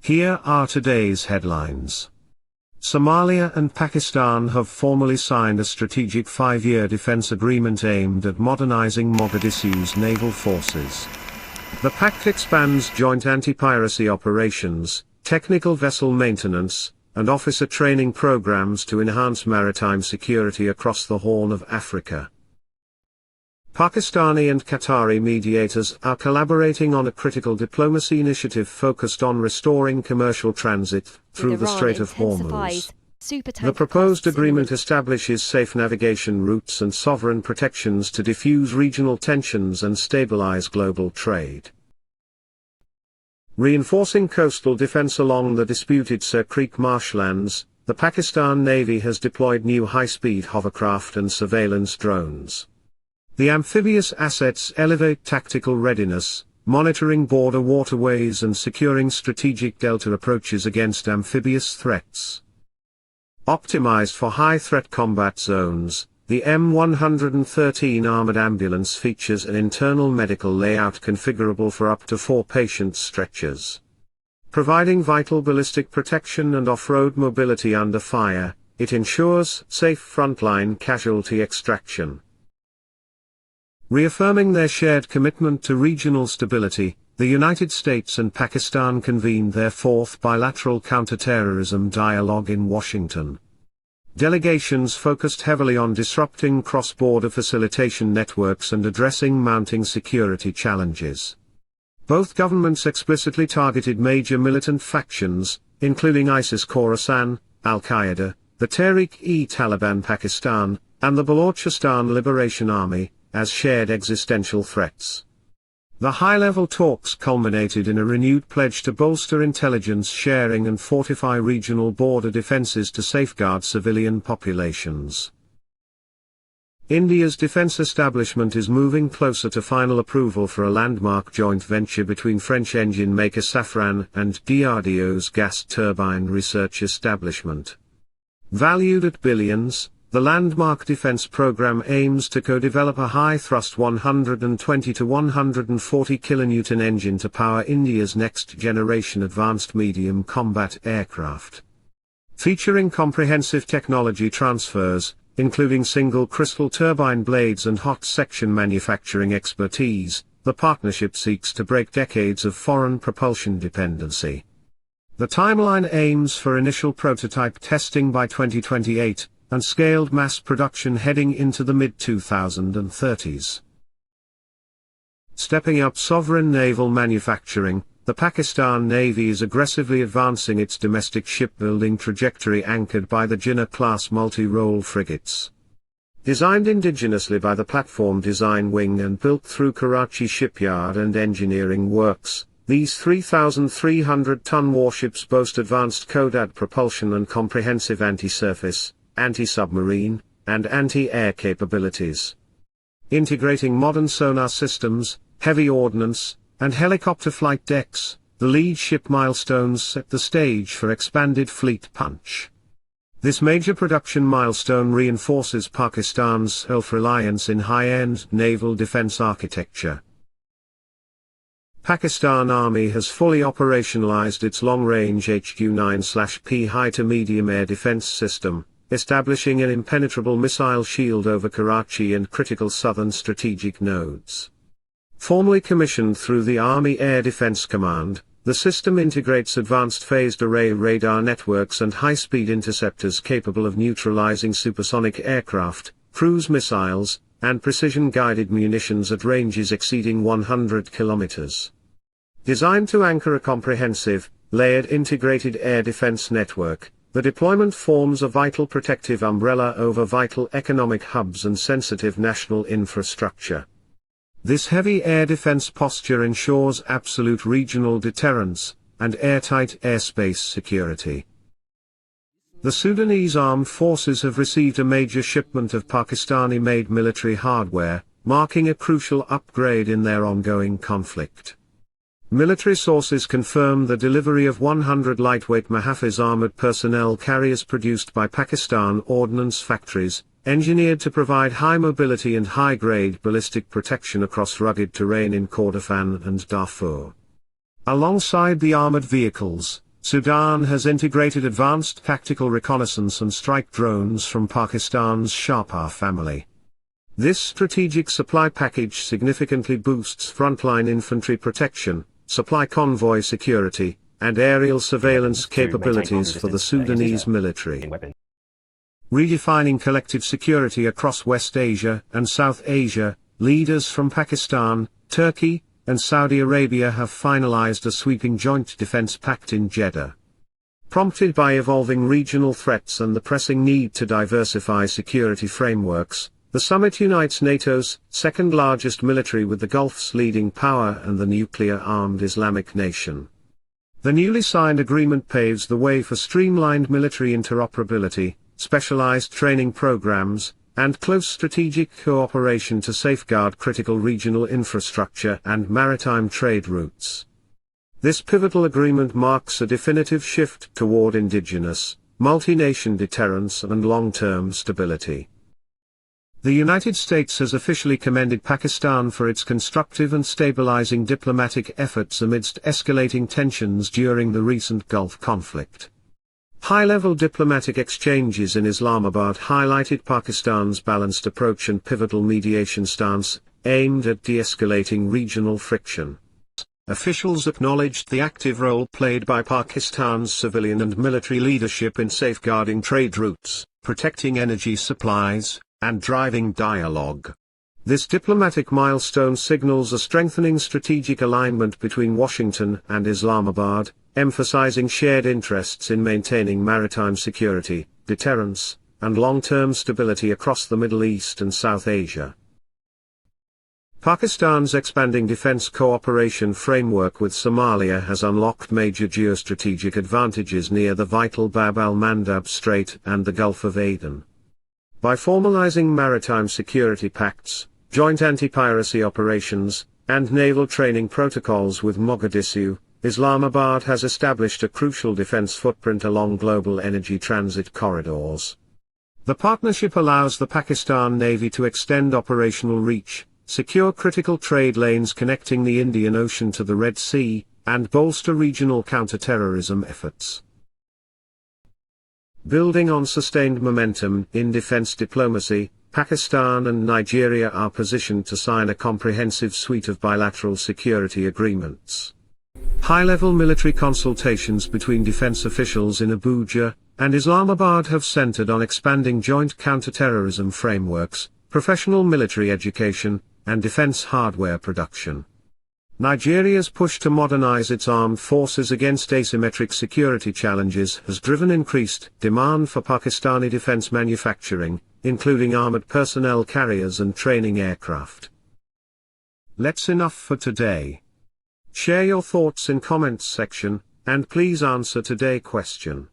Here are today's headlines. Somalia and Pakistan have formally signed a strategic 5-year defense agreement aimed at modernizing Mogadishu's naval forces. The Pact expands joint anti-piracy operations, technical vessel maintenance, and officer training programs to enhance maritime security across the Horn of Africa. Pakistani and Qatari mediators are collaborating on a critical diplomacy initiative focused on restoring commercial transit through the Strait of Hormuz. The proposed agreement establishes safe navigation routes and sovereign protections to defuse regional tensions and stabilize global trade. Reinforcing coastal defense along the disputed Sir Creek marshlands, the Pakistan Navy has deployed new high-speed hovercraft and surveillance drones. The amphibious assets elevate tactical readiness, monitoring border waterways and securing strategic delta approaches against amphibious threats. Optimized for high-threat combat zones, the M113 armored ambulance features an internal medical layout configurable for up to 4 patient stretchers. Providing vital ballistic protection and off-road mobility under fire, it ensures safe frontline casualty extraction. Reaffirming their shared commitment to regional stability, the United States and Pakistan convened their 4th bilateral counterterrorism dialogue in Washington. Delegations focused heavily on disrupting cross-border facilitation networks and addressing mounting security challenges. Both governments explicitly targeted major militant factions, including ISIS-Khorasan, Al-Qaeda, the Tehrik-e-Taliban Pakistan, and the Balochistan Liberation Army, as shared existential threats. The high-level talks culminated in a renewed pledge to bolster intelligence sharing and fortify regional border defenses to safeguard civilian populations. India's defense establishment is moving closer to final approval for a landmark joint venture between French engine maker Safran and DRDO's gas turbine research establishment. Valued at billions, the landmark defense program aims to co-develop a high-thrust 120 to 140 kN engine to power India's next-generation advanced medium combat aircraft. Featuring comprehensive technology transfers, including single crystal turbine blades and hot section manufacturing expertise, the partnership seeks to break decades of foreign propulsion dependency. The timeline aims for initial prototype testing by 2028, and scaled mass production heading into the mid-2030s. Stepping up sovereign naval manufacturing, the Pakistan Navy is aggressively advancing its domestic shipbuilding trajectory anchored by the Jinnah-class multi-role frigates. Designed indigenously by the Platform Design Wing and built through Karachi Shipyard and Engineering Works, these 3,300-ton warships boast advanced Kodad propulsion and comprehensive anti-surface, anti-submarine, and anti-air capabilities. Integrating modern sonar systems, heavy ordnance, and helicopter flight decks, the lead ship milestones set the stage for expanded fleet punch. This major production milestone reinforces Pakistan's self-reliance in high-end naval defense architecture. Pakistan Army has fully operationalized its long-range HQ-9/P high to medium air defense system, establishing an impenetrable missile shield over Karachi and critical southern strategic nodes. Formally commissioned through the Army Air Defense Command, the system integrates advanced phased array radar networks and high-speed interceptors capable of neutralizing supersonic aircraft, cruise missiles, and precision-guided munitions at ranges exceeding 100 kilometers. Designed to anchor a comprehensive, layered integrated air defense network, the deployment forms a vital protective umbrella over vital economic hubs and sensitive national infrastructure. This heavy air defense posture ensures absolute regional deterrence, and airtight airspace security. The Sudanese armed forces have received a major shipment of Pakistani-made military hardware, marking a crucial upgrade in their ongoing conflict. Military sources confirm the delivery of 100 lightweight Mahafaz armored personnel carriers produced by Pakistan Ordnance Factories, engineered to provide high mobility and high-grade ballistic protection across rugged terrain in Kordofan and Darfur. Alongside the armored vehicles, Sudan has integrated advanced tactical reconnaissance and strike drones from Pakistan's Sharpar family. This strategic supply package significantly boosts frontline infantry protection, supply convoy security, and aerial surveillance capabilities for the Sudanese military. Redefining collective security across West Asia and South Asia, leaders from Pakistan, Turkey, and Saudi Arabia have finalized a sweeping joint defense pact in Jeddah. Prompted by evolving regional threats and the pressing need to diversify security frameworks, the summit unites NATO's second-largest military with the Gulf's leading power and the nuclear-armed Islamic nation. The newly signed agreement paves the way for streamlined military interoperability, specialized training programs, and close strategic cooperation to safeguard critical regional infrastructure and maritime trade routes. This pivotal agreement marks a definitive shift toward indigenous, multi-nation deterrence and long-term stability. The United States has officially commended Pakistan for its constructive and stabilizing diplomatic efforts amidst escalating tensions during the recent Gulf conflict. High-level diplomatic exchanges in Islamabad highlighted Pakistan's balanced approach and pivotal mediation stance, aimed at de-escalating regional friction. Officials acknowledged the active role played by Pakistan's civilian and military leadership in safeguarding trade routes, protecting energy supplies, and driving dialogue. This diplomatic milestone signals a strengthening strategic alignment between Washington and Islamabad, emphasizing shared interests in maintaining maritime security, deterrence, and long-term stability across the Middle East and South Asia. Pakistan's expanding defense cooperation framework with Somalia has unlocked major geostrategic advantages near the vital Bab al-Mandab Strait and the Gulf of Aden. By formalizing maritime security pacts, joint anti-piracy operations, and naval training protocols with Mogadishu, Islamabad has established a crucial defense footprint along global energy transit corridors. The partnership allows the Pakistan Navy to extend operational reach, secure critical trade lanes connecting the Indian Ocean to the Red Sea, and bolster regional counterterrorism efforts. Building on sustained momentum in defense diplomacy, Pakistan and Nigeria are positioned to sign a comprehensive suite of bilateral security agreements. High-level military consultations between defense officials in Abuja and Islamabad have centered on expanding joint counterterrorism frameworks, professional military education, and defense hardware production. Nigeria's push to modernize its armed forces against asymmetric security challenges has driven increased demand for Pakistani defense manufacturing, including armored personnel carriers and training aircraft. That's enough for today. Share your thoughts in comments section, and please answer today's question.